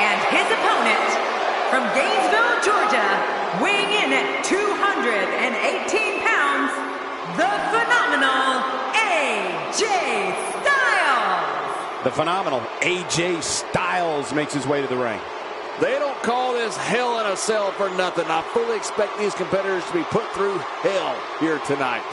And his opponent, from Gainesville, Georgia, weighing in at 218 pounds, the phenomenal AJ Styles. The phenomenal AJ Styles makes his way to the ring. They don't call this Hell in a Cell for nothing. I fully expect these competitors to be put through hell here tonight.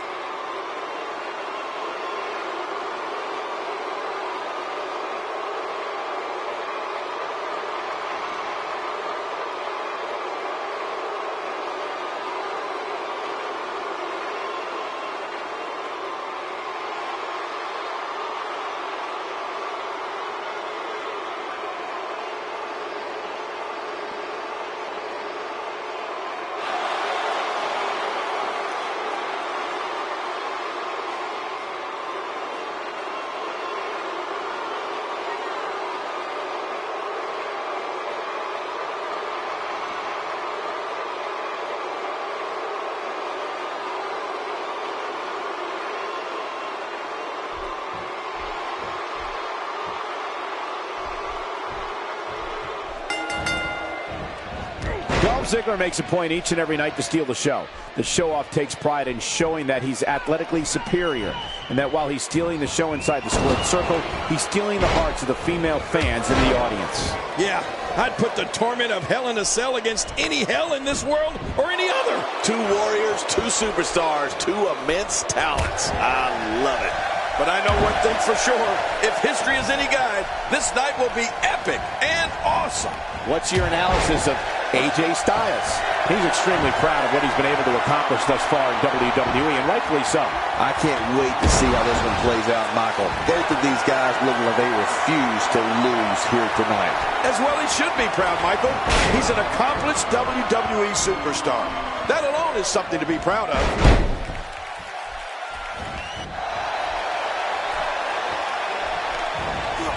Ziggler makes a point each and every night to steal the show. The show-off takes pride in showing that he's athletically superior, and that while he's stealing the show inside the squared circle, he's stealing the hearts of the female fans in the audience. Yeah, I'd put the torment of Hell in a Cell against any hell in this world or any other. Two warriors, two superstars, two immense talents. I love it. But I know one thing for sure. If history is any guide, this night will be epic and awesome. What's your analysis of AJ Styles? He's extremely proud of what he's been able to accomplish thus far in WWE, and rightfully so. I can't wait to see how this one plays out, Michael. Both of these guys look like they refuse to lose here tonight. As well he should be proud, Michael. He's an accomplished WWE superstar. That alone is something to be proud of.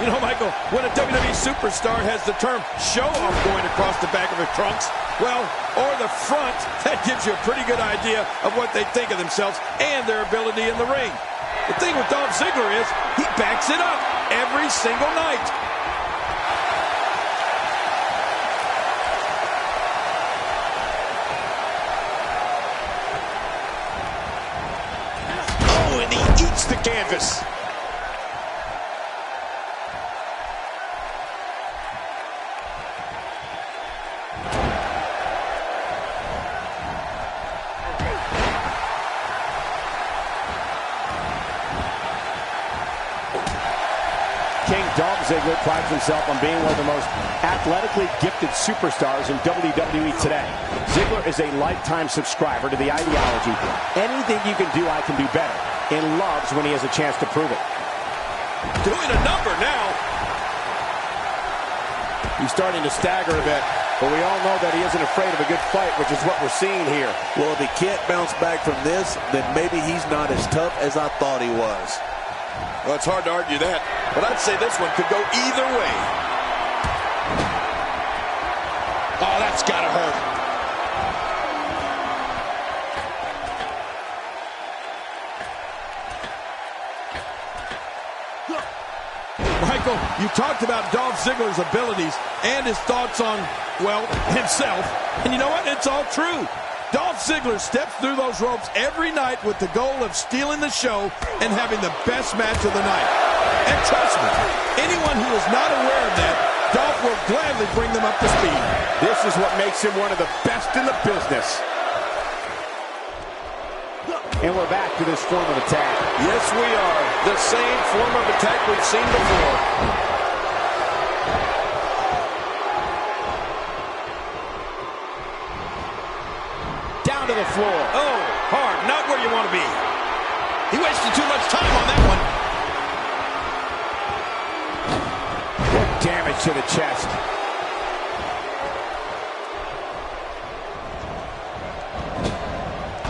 You know, Michael, when a WWE superstar has the term show-off going across the back of their trunks, well, or the front, that gives you a pretty good idea of what they think of themselves and their ability in the ring. The thing with Dolph Ziggler is he backs it up every single night. Oh, and he eats the canvas. Dolph Ziggler prides himself on being one of the most athletically gifted superstars in WWE today. Ziggler is a lifetime subscriber to the ideology, anything you can do, I can do better, and loves when he has a chance to prove it. Doing a number now. He's starting to stagger a bit, but we all know that he isn't afraid of a good fight, which is what we're seeing here. Well, if he can't bounce back from this, then maybe he's not as tough as I thought he was. Well, it's hard to argue that, but I'd say this one could go either way. Oh, that's gotta hurt. Michael, you talked about Dolph Ziggler's abilities and his thoughts on, well, himself. And you know what? It's all true. Dolph Ziggler steps through those ropes every night with the goal of stealing the show and having the best match of the night. And trust me, anyone who is not aware of that, Dolph will gladly bring them up to speed. This is what makes him one of the best in the business. And we're back to this form of attack. Yes, we are. The same form of attack we've seen before. Down to the floor. Oh, hard. Not where you want to be. He wasted too much time on that one. Good damage to the chest.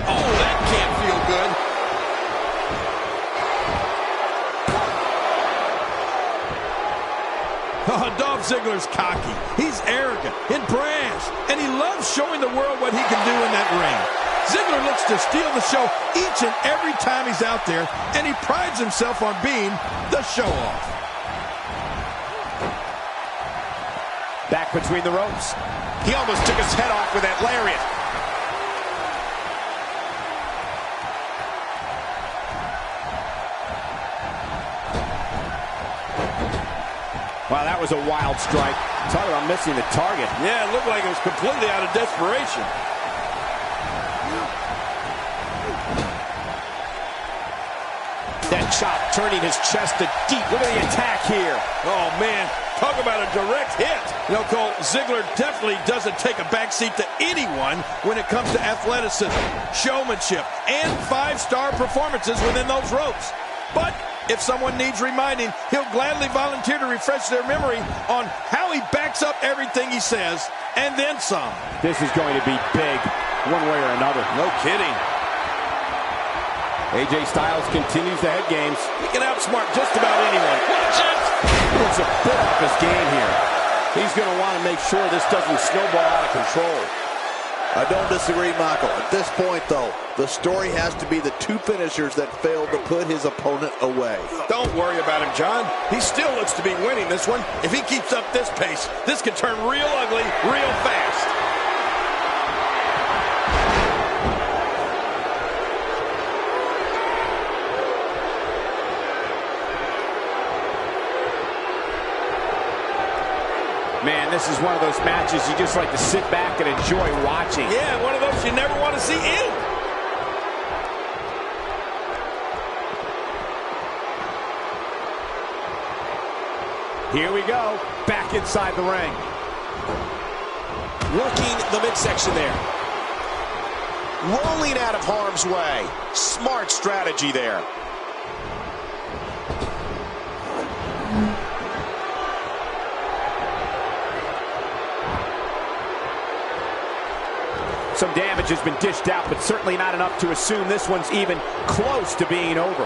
Oh, that can't feel good. Oh, Dolph Ziggler's cocky. He's arrogant and brash, and he loves showing the world what he can do in that ring. Ziggler looks to steal the show each and every time he's out there, and he prides himself on being the show-off. Back between the ropes. He almost took his head off with that lariat. Wow, that was a wild strike. Talk about missing the target. Yeah, it looked like it was completely out of desperation. That chop turning his chest to deep. Look at the attack here. Oh, man. Talk about a direct hit. You know, Cole, Ziggler definitely doesn't take a backseat to anyone when it comes to athleticism, showmanship, and five-star performances within those ropes. But if someone needs reminding, he'll gladly volunteer to refresh their memory on how he backs up everything he says, and then some. This is going to be big, one way or another. No kidding. AJ Styles continues the head games. He can outsmart just about anyone. Watch it! It's a bit off his game here. He's going to want to make sure this doesn't snowball out of control. I don't disagree, Michael. At this point, though, the story has to be the two finishers that failed to put his opponent away. Don't worry about him, John. He still looks to be winning this one. If he keeps up this pace, this could turn real ugly real fast. Man, this is one of those matches you just like to sit back and enjoy watching. Yeah, one of those you never want to see end. Here we go, back inside the ring. Working the midsection there. Rolling out of harm's way. Smart strategy there. Some damage has been dished out, but certainly not enough to assume this one's even close to being over.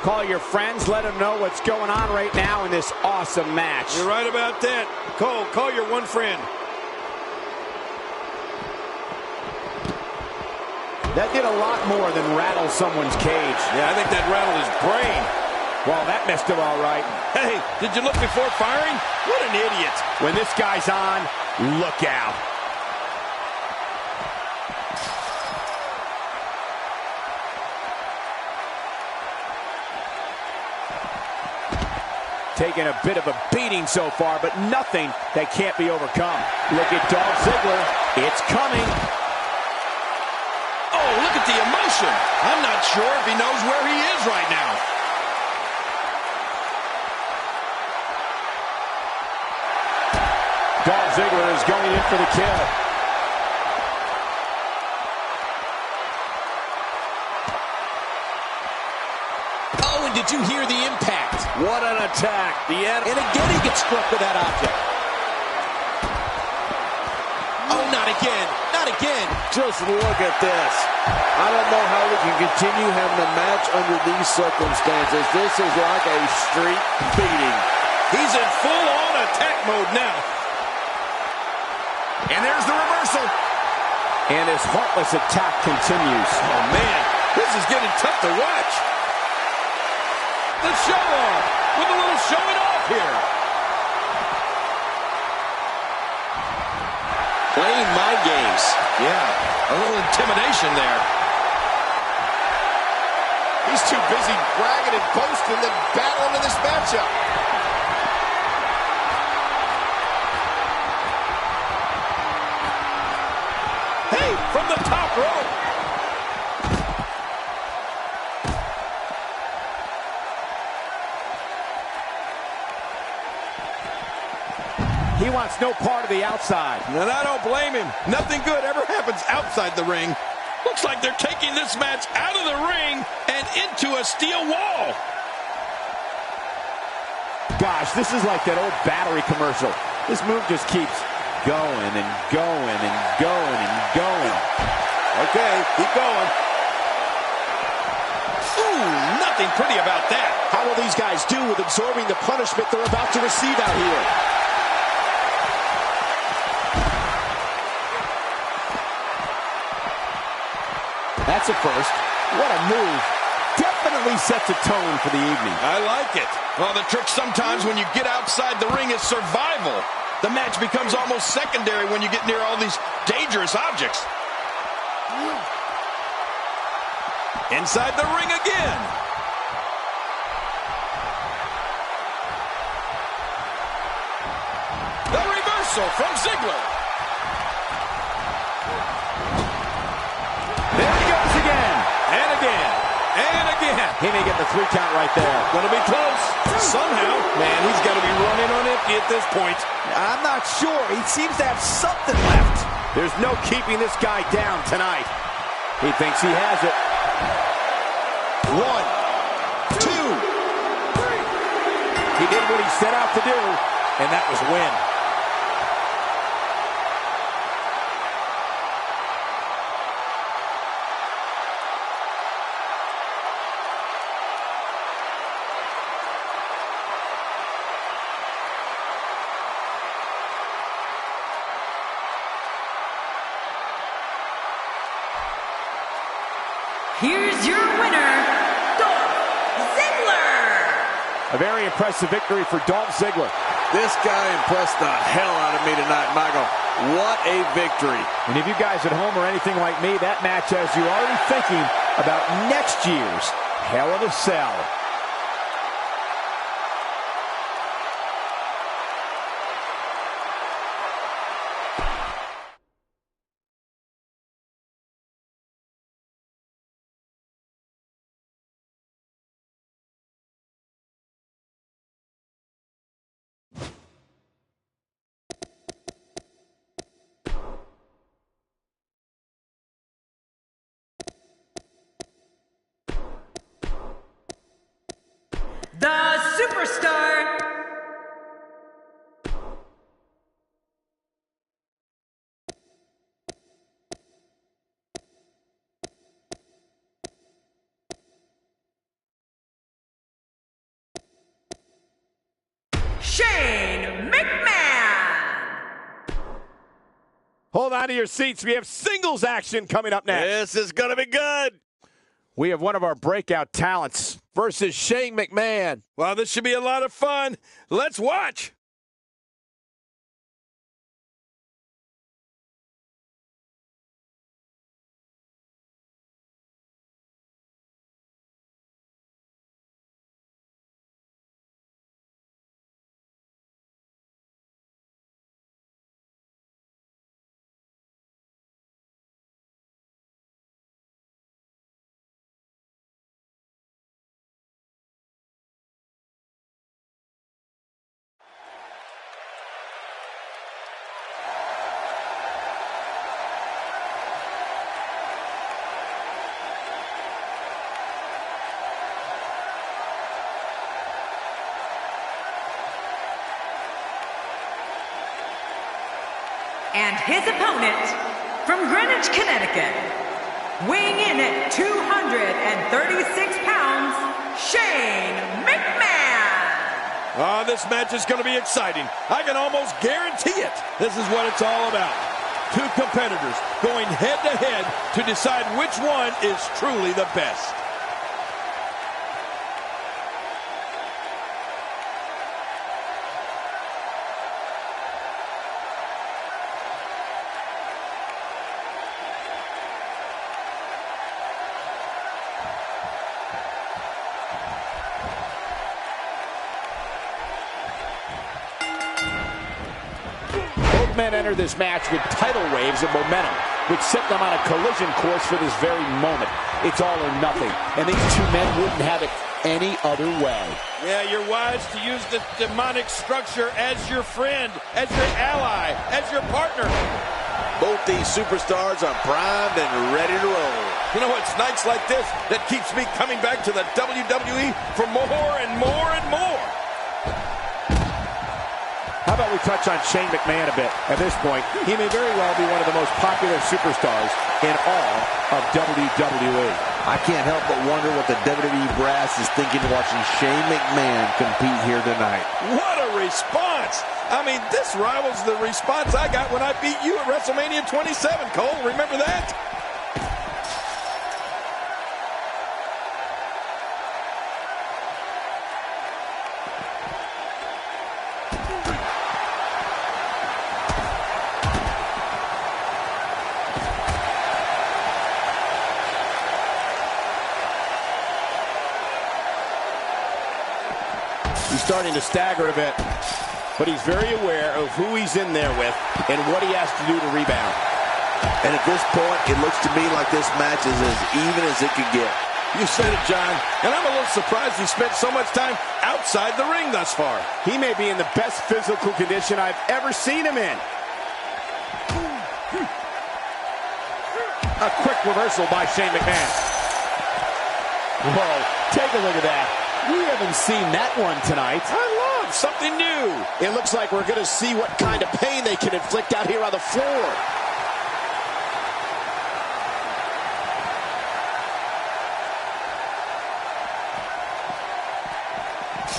Call your friends, let them know what's going on right now in this awesome match. You're right about that. Cole, call your one friend. That did a lot more than rattle someone's cage. Yeah, I think that rattled his brain. Well, that messed him all right. Hey, did you look before firing? What an idiot. When this guy's on, look out. Taking a bit of a beating so far, but nothing that can't be overcome. Look at Dolph Ziggler. It's coming. Oh, look at the emotion. I'm not sure if he knows where he is right now. Dolph Ziggler is going in for the kill. Oh, and did you hear the impact? What an attack. And again he gets struck with that object. Oh, not again. Not again. Just look at this. I don't know how we can continue having a match under these circumstances. This is like a street beating. He's in full-on attack mode now. And there's the reversal. And his heartless attack continues. Oh, man, this is getting tough to watch. The show off with a little showing off here. Playing mind games. Yeah, a little intimidation there. He's too busy bragging and boasting than battling in this matchup. Hey, from the top rope. He wants no part of the outside. And I don't blame him. Nothing good ever happens outside the ring. Looks like they're taking this match out of the ring and into a steel wall. Gosh, this is like that old battery commercial. This move just keeps going and going and going and going. Okay, keep going. Ooh, nothing pretty about that. How will these guys do with absorbing the punishment they're about to receive out here? That's a first. What a move. Definitely sets a tone for the evening. I like it. Well, the trick sometimes when you get outside the ring is survival. The match becomes almost secondary when you get near all these dangerous objects. Inside the ring again. The reversal from Ziggler. There he goes again. And again. And again. He may get the 3 count right there. Gonna be close. Somehow. Man, he's got to be running on empty at this point. I'm not sure. He seems to have something left. There's no keeping this guy down tonight. He thinks he has it. 1, 2, 3. He did what he set out to do, and that was win. Here's your winner, Dolph Ziggler. A very impressive victory for Dolph Ziggler. This guy impressed the hell out of me tonight, Michael. What a victory. And if you guys at home are anything like me, that match has you already thinking about next year's Hell in a Cell. The Superstar. Shane McMahon. Hold on to your seats. We have singles action coming up next. This is going to be good. We have one of our breakout talents Versus Shane McMahon. Well, this should be a lot of fun. Let's watch. And his opponent, from Greenwich, Connecticut, weighing in at 236 pounds, Shane McMahon. Oh, this match is going to be exciting. I can almost guarantee it. This is what it's all about. Two competitors going head-to-head to decide which one is truly the best. Men enter this match with tidal waves of momentum, which set them on a collision course for this very moment. It's all or nothing, and these two men wouldn't have it any other way. Yeah, you're wise to use the demonic structure as your friend, as your ally, as your partner. Both these superstars are primed and ready to roll. You know, it's nights like this that keeps me coming back to the WWE for more and more and more. How about we touch on Shane McMahon a bit? At this point, he may very well be one of the most popular superstars in all of WWE. I can't help but wonder what the WWE brass is thinking watching Shane McMahon compete here tonight. What a response! I mean, this rivals the response I got when I beat you at WrestleMania 27, Cole. Remember that? He's starting to stagger a bit, but he's very aware of who he's in there with and what he has to do to rebound. And at this point, it looks to me like this match is as even as it could get. You said it, John. And I'm a little surprised he spent so much time outside the ring thus far. He may be in the best physical condition I've ever seen him in. A quick reversal by Shane McMahon. Whoa, take a look at that. We haven't seen that one tonight. I love something new. It looks like we're going to see what kind of pain they can inflict out here on the floor.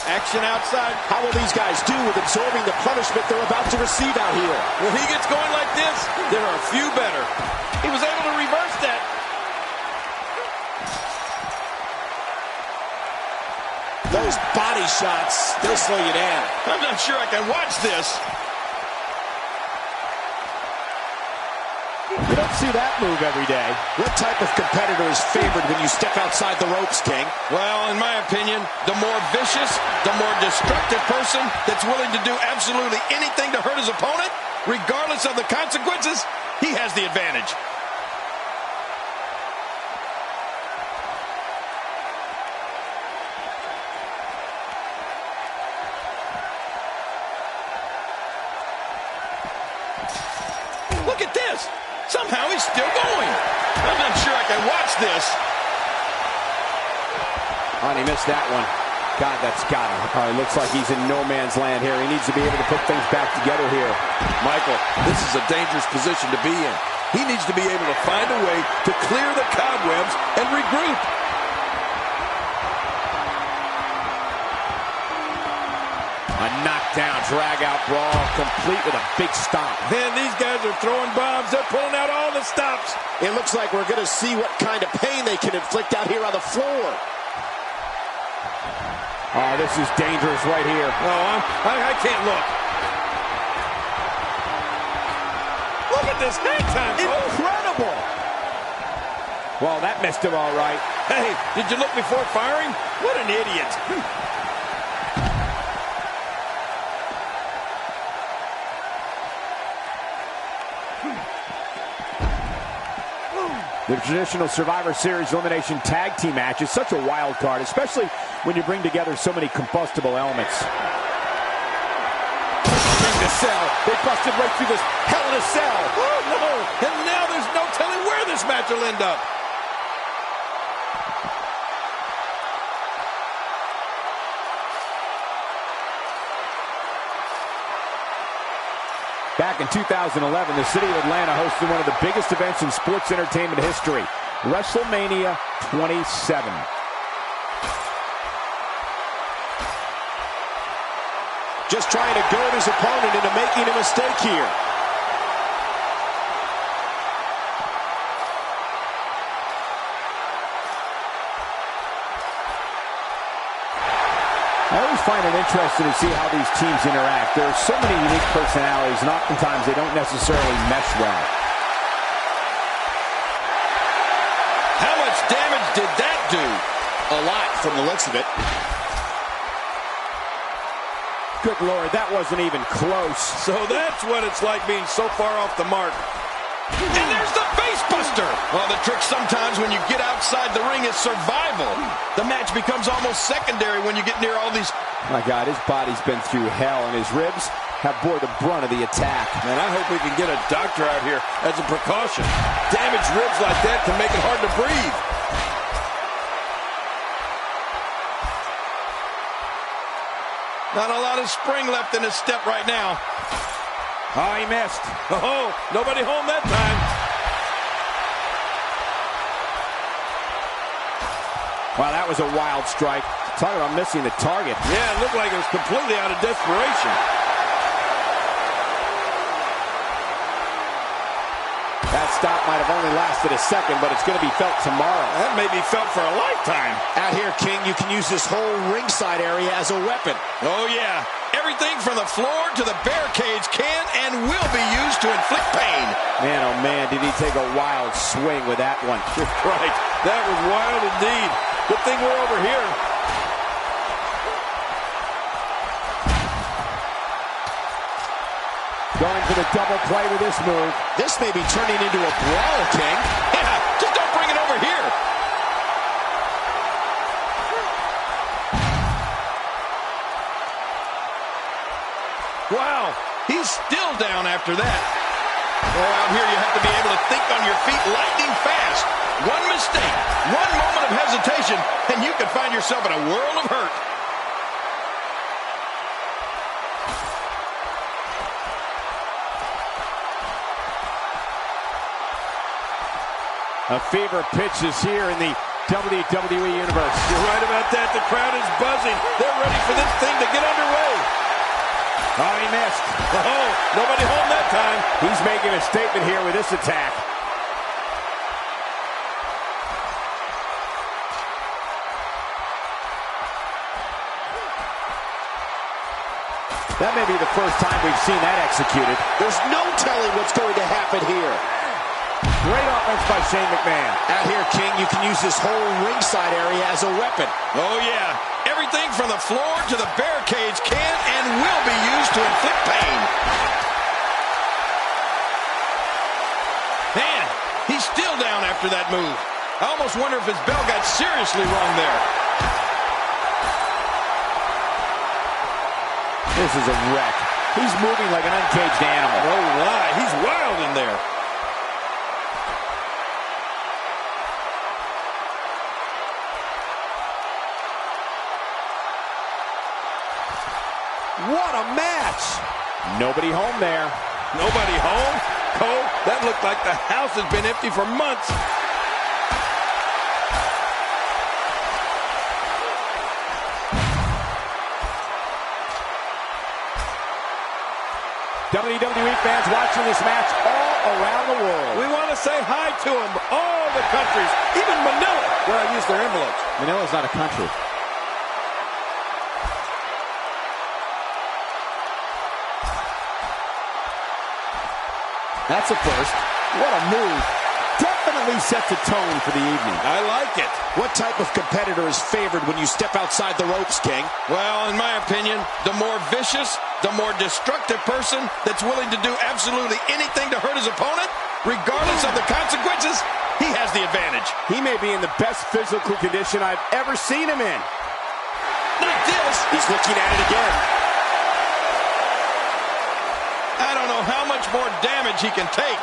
Action outside. How will these guys do with absorbing the punishment they're about to receive out here? When he gets going like this, there are a few better. He was able to reverse that. Those body shots, they'll slow you down. I'm not sure I can watch this. You don't see that move every day. What type of competitor is favored when you step outside the ropes, King? Well, in my opinion, the more vicious, the more destructive person that's willing to do absolutely anything to hurt his opponent, regardless of the consequences, he has the advantage. Look at this. Somehow he's still going. I'm not sure I can watch this. Oh, and he missed that one. God, that's got him. Oh, it looks like he's in no man's land here. He needs to be able to put things back together here. Michael, this is a dangerous position to be in. He needs to be able to find a way to clear the cobwebs and regroup. A knockdown, drag-out brawl, complete with a big stomp. Man, these guys are throwing bombs. They're pulling out all the stops. It looks like we're going to see what kind of pain they can inflict out here on the floor. Oh, this is dangerous right here. Oh, I can't look. Look at this hang time. Incredible. Well, that missed him all right. Hey, did you look before firing? What an idiot. The traditional Survivor Series Elimination Tag Team match is such a wild card, especially when you bring together so many combustible elements. Ring the cell. They busted right through this Hell in a Cell. Oh, no. And now there's no telling where this match will end up. Back in 2011, the city of Atlanta hosted one of the biggest events in sports entertainment history, WrestleMania 27. Just trying to goad his opponent into making a mistake here. I always find it interesting to see how these teams interact. There are so many unique personalities, and oftentimes they don't necessarily mesh well. How much damage did that do? A lot from the looks of it. Good Lord, that wasn't even close. So that's what it's like being so far off the mark. And there's the face buster. Well, the trick sometimes when you get outside the ring is survival. The match becomes almost secondary when you get near all these. My God, his body's been through hell, and his ribs have bore the brunt of the attack. Man, I hope we can get a doctor out here as a precaution. Damaged ribs like that can make it hard to breathe. Not a lot of spring left in his step right now. Oh, he missed. Oh, nobody home that time. Wow, that was a wild strike. Talk about missing the target. Yeah, it looked like it was completely out of desperation. That stop might have only lasted a second, but it's going to be felt tomorrow. That may be felt for a lifetime. Out here, King, you can use this whole ringside area as a weapon. Oh, yeah. Everything from the floor to the barricades can and will be used to inflict pain. Man, oh man, did he take a wild swing with that one. Right. That was wild indeed. Good thing we're over here. Going for the double play with this move. This may be turning into a brawl, King. Yeah, just don't bring it over here. Wow, he's still down after that. Oh, out here you have to be able to think on your feet lightning fast. One mistake, one moment of hesitation, and you could find yourself in a world of hurt. A fever pitch is here in the WWE Universe. You're right about that. The crowd is buzzing. They're ready for this thing to get underway. Oh, he missed. Oh, nobody home that time. He's making a statement here with this attack. That may be the first time we've seen that executed. There's no telling what's going to happen here. Great offense by Shane McMahon. Out here, King, you can use this whole ringside area as a weapon. Oh, yeah. Everything from the floor to the barricades can and will be used to inflict pain. Man, he's still down after that move. I almost wonder if his bell got seriously wrong there. This is a wreck. He's moving like an uncaged animal. Oh, my. He's wild in there. What a match! Nobody home there. Nobody home? Cole, that looked like the house has been empty for months. WWE fans watching this match all around the world. We want to say hi to them, all the countries, even Manila, where I use their envelopes. Manila's not a country. That's a first. What a move. Definitely sets a tone for the evening. I like it. What type of competitor is favored when you step outside the ropes, King? Well, in my opinion, the more vicious, the more destructive person that's willing to do absolutely anything to hurt his opponent, regardless of the consequences, he has the advantage. He may be in the best physical condition I've ever seen him in. Not this. He's looking at it again. I don't know how much more damage he can take.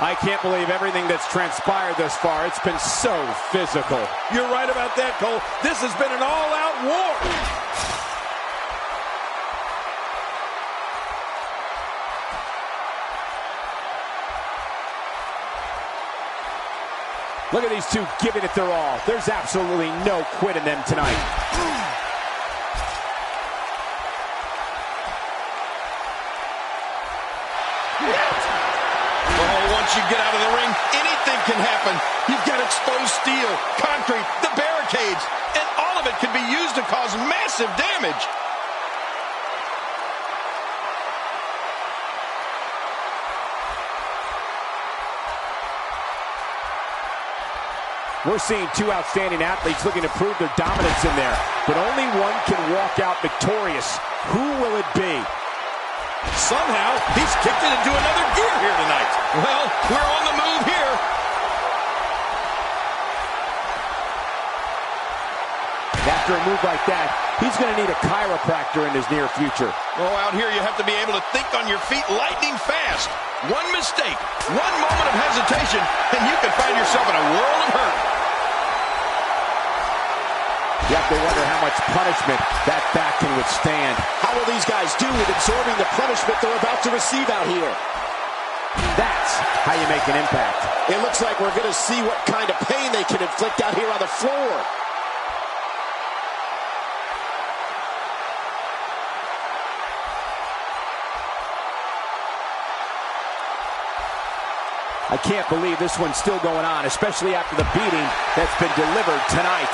I can't believe everything that's transpired thus far. It's been so physical. You're right about that, Cole. This has been an all-out war. Look at these two giving it their all. There's absolutely no quit in them tonight. Once you get out of the ring, anything can happen. You've got exposed steel, concrete, the barricades, and all of it can be used to cause massive damage. We're seeing two outstanding athletes looking to prove their dominance in there, but only one can walk out victorious. Who will it be? Somehow, he's kicked it into another gear here tonight. Well, we're on the move here. After a move like that, he's going to need a chiropractor in his near future. Oh, out here you have to be able to think on your feet lightning fast. One mistake, one moment of hesitation, and you can find yourself in a world of hurt. You have to wonder how much punishment that back can withstand. How will these guys do with absorbing the punishment they're about to receive out here? That's how you make an impact. It looks like we're going to see what kind of pain they can inflict out here on the floor. I can't believe this one's still going on, especially after the beating that's been delivered tonight.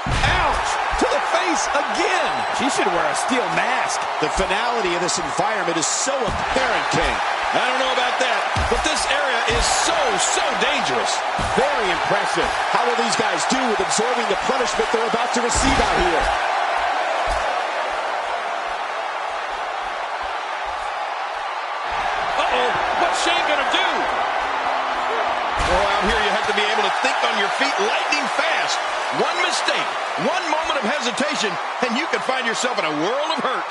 Ouch! To the face again. She should wear a steel mask. The finality of this environment is so apparent, King. I don't know about that, but this area is so dangerous. Very impressive. How will these guys do with absorbing the punishment they're about to receive out here? Uh-oh, what's Shane gonna do? Oh, out here you have to be able to think on your feet lightning fast. One mistake, one moment of hesitation, and you can find yourself in a world of hurt.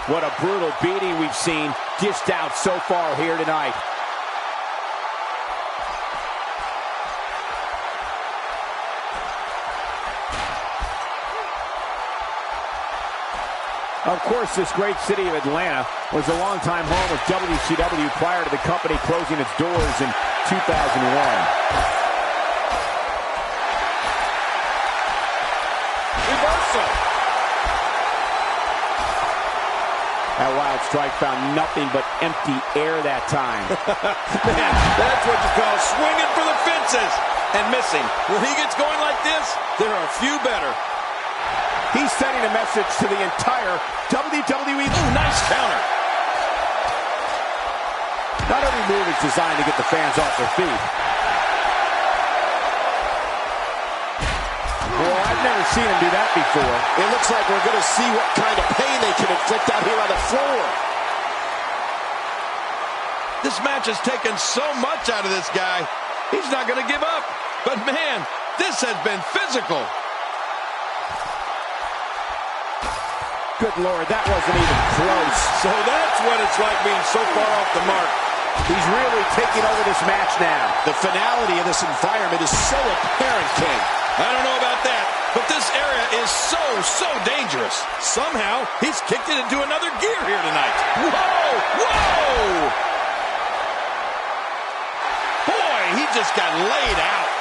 What a brutal beating we've seen dished out so far here tonight. Of course, this great city of Atlanta was a longtime home of WCW prior to the company closing its doors in 2001. Reversal. That wild strike found nothing but empty air that time. Man, that's what you call swinging for the fences and missing. When he gets going like this, there are a few better. He's sending a message to the entire WWE. Ooh, nice counter. Not every move is designed to get the fans off their feet. Well, I've never seen him do that before. It looks like we're going to see what kind of pain they can inflict out here on the floor. This match has taken so much out of this guy. He's not going to give up. But man, this has been physical. Good Lord, that wasn't even close. So that's what it's like being so far off the mark. He's really taking over this match now. The finality of this environment is so apparent, King. I don't know about that, but this area is so dangerous. Somehow, he's kicked it into another gear here tonight. Whoa! Whoa! Boy, he just got laid out.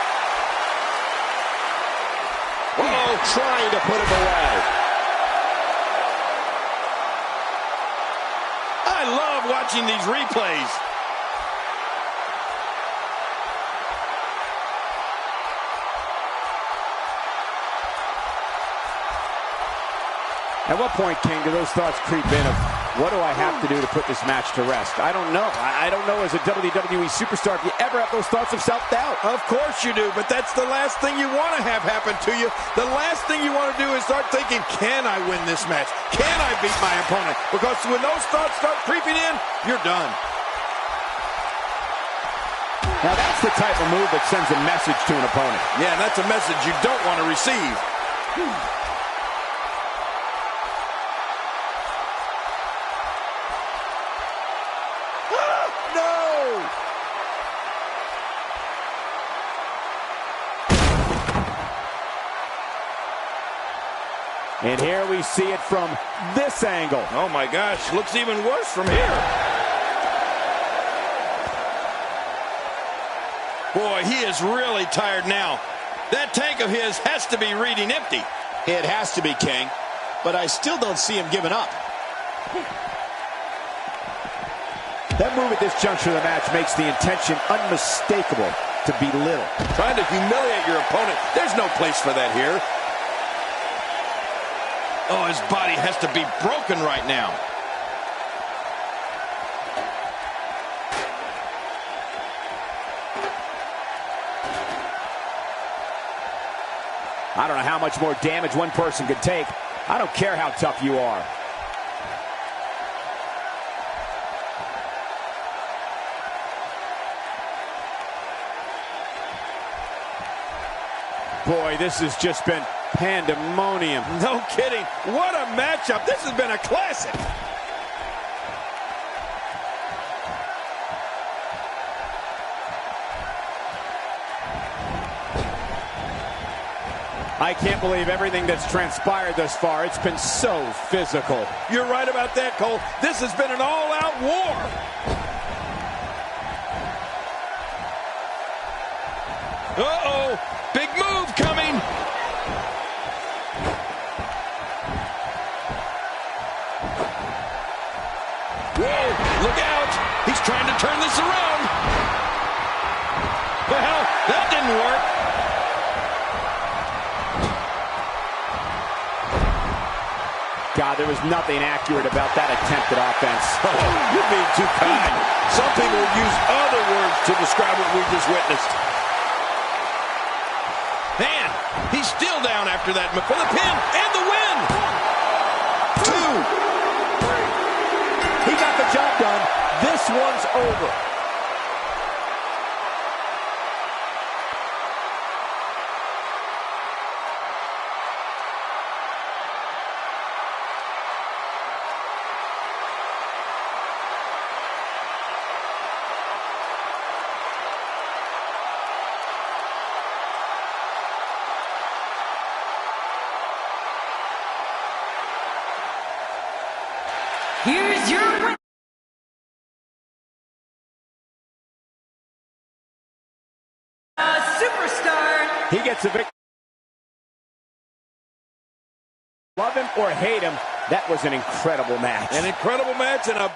Whoa, trying to put him away. I love watching these replays. At what point, King, do those thoughts creep in of, what do I have to do to put this match to rest? I don't know. I don't know as a WWE superstar if you ever have those thoughts of self-doubt. Of course you do, but that's the last thing you want to have happen to you. The last thing you want to do is start thinking, can I win this match? Can I beat my opponent? Because when those thoughts start creeping in, you're done. Now that's the type of move that sends a message to an opponent. Yeah, and that's a message you don't want to receive. And here we see it from this angle. Oh my gosh, looks even worse from here. Boy, he is really tired now. That tank of his has to be reading empty. It has to be, King, but I still don't see him giving up. That move at this juncture of the match makes the intention unmistakable to belittle. Trying to humiliate your opponent. There's no place for that here. Oh, his body has to be broken right now. I don't know how much more damage one person could take. I don't care how tough you are. Boy, this has just been pandemonium. No kidding. What a matchup. This has been a classic. I can't believe everything that's transpired thus far. It's been so physical. You're right about that, Cole. This has been an all-out war. Uh-oh. Big move coming. Whoa. Look out. He's trying to turn this around. Well, that didn't work. God, there was nothing accurate about that attempted offense. Oh, you're being too kind. Some people would use other words to describe what we just witnessed. Man, he's still down after that for the pin and the win. 2. He got the job done. This one's over. Here's your winner. Superstar. He gets a victory. Love him or hate him, that was an incredible match. An incredible match and a